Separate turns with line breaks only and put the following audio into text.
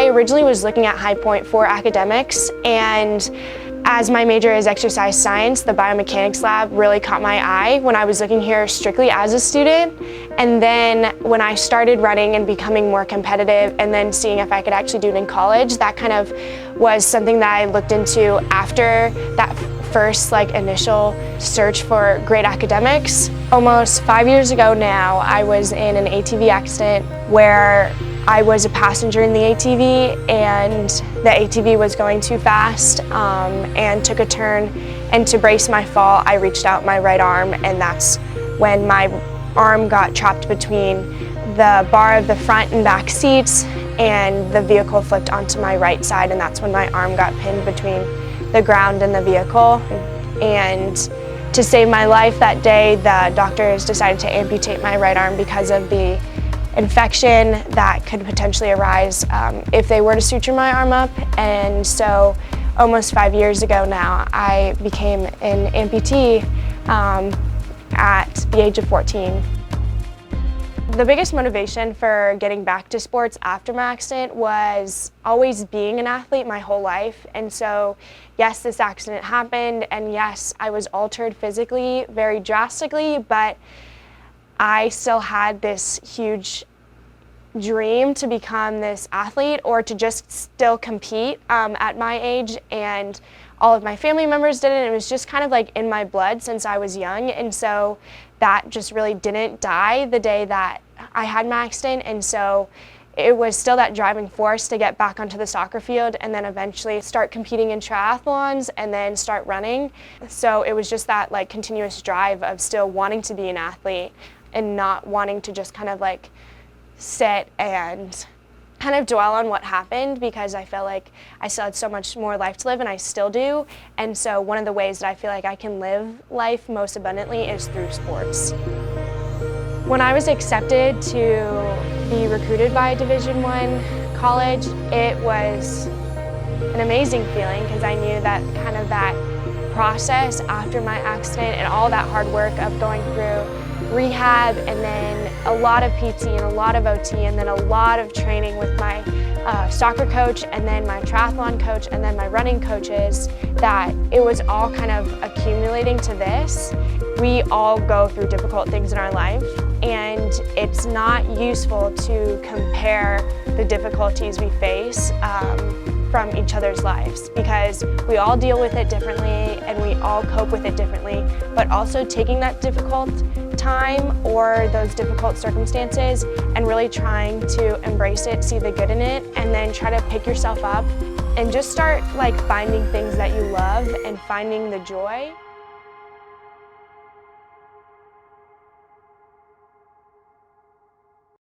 I originally was looking at High Point for academics, and as my major is exercise science, the biomechanics lab really caught my eye when I was looking here strictly as a student. And then when I started running and becoming more competitive and then seeing if I could actually do it in college, that kind of was something that I looked into after that first initial search for great academics. Almost 5 years ago now, I was in an ATV accident where I was a passenger in the ATV, and the ATV was going too fast and took a turn, and to brace my fall, I reached out my right arm, and that's when my arm got trapped between the bar of the front and back seats, and the vehicle flipped onto my right side, and that's when my arm got pinned between the ground and the vehicle. And to save my life that day, the doctors decided to amputate my right arm because of the infection that could potentially arise if they were to suture my arm up. And so almost 5 years ago now, I became an amputee at the age of 14. The biggest motivation for getting back to sports after my accident was always being an athlete my whole life. And so, yes, this accident happened, and yes, I was altered physically very drastically, but I still had this huge dream to become this athlete or to just still compete at my age, and all of my family members did it. It was just kind of in my blood since I was young, and so that just really didn't die the day that I had my accident, and so it was still that driving force to get back onto the soccer field and then eventually start competing in triathlons and then start running. So it was just that continuous drive of still wanting to be an athlete and not wanting to just kind of sit and kind of dwell on what happened, because I feel like I still had so much more life to live, and I still do. And so one of the ways that I feel like I can live life most abundantly is through sports. When I was accepted to be recruited by a Division I college, it was an amazing feeling, because I knew that kind of that process after my accident and all that hard work of going through rehab and then a lot of PT and a lot of OT and then a lot of training with my soccer coach and then my triathlon coach and then my running coaches, that it was all kind of accumulating to this. We all go through difficult things in our life, and it's not useful to compare the difficulties we face from each other's lives, because we all deal with it differently and we all cope with it differently, but also taking that difficult time or those difficult circumstances and really trying to embrace it, see the good in it, and then try to pick yourself up and just start finding things that you love and finding the joy.